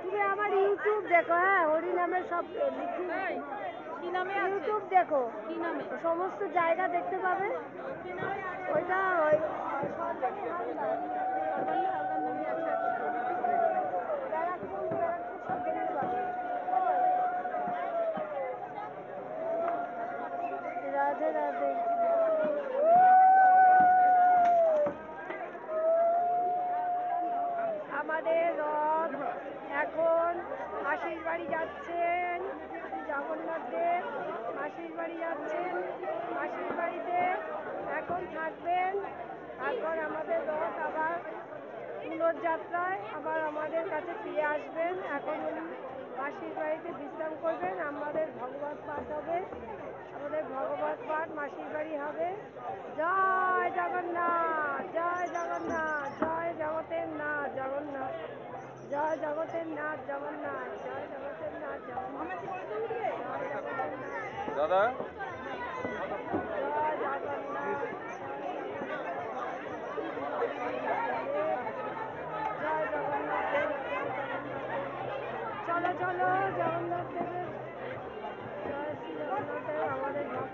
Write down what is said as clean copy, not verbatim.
তুমি আমার ইউটিউব দেখো, হ্যাঁ, হরি নামের সব লিখি। কি নামে আছে? ইউটিউব দেখো, কি নামে? সমস্ত জায়গা দেখতে পাবে। ওইটা ওই সরকারি হালদার। সর্বাণী হালদার নামে আছে। ব্যারাকপুর ব্যারাকপুর সব দেখতে পাবে। রাধে রাধে। আমাদের রথ এখন মাসির বাড়ি যাচ্ছেন, জগন্নাথ দেব মাসির বাড়ি যাচ্ছেন। মাসির বাড়িতে এখন থাকবেন, তারপর আমাদের রথ আবার পুনর্যাত্রায় আবার আমাদের কাছে ফিরে আসবেন। এখন উনি মাসির বাড়িতে বিশ্রাম করবেন, আমাদের ভগবত পাঠ হবে, আমাদের ভগবত পাঠ মাসির বাড়ি হবে। জয় জগন্নাথ, জয় জগন্নাথ, জয় জগতের নাথ জগন্নাথ, জয় জগতের নাথ জগন্নাথ, জয় জগতের নাথ জগন্নাথ, জয় জগতের নাথ, দাদা জয় জগন্নাথ, জয় জগন্নাথ দেব, জয় জগন্নাথ দেব। চলো চলো জগন্নাথ দেবের, জয় শ্রী জগন্নাথ দেব আমাদের ভক্ত।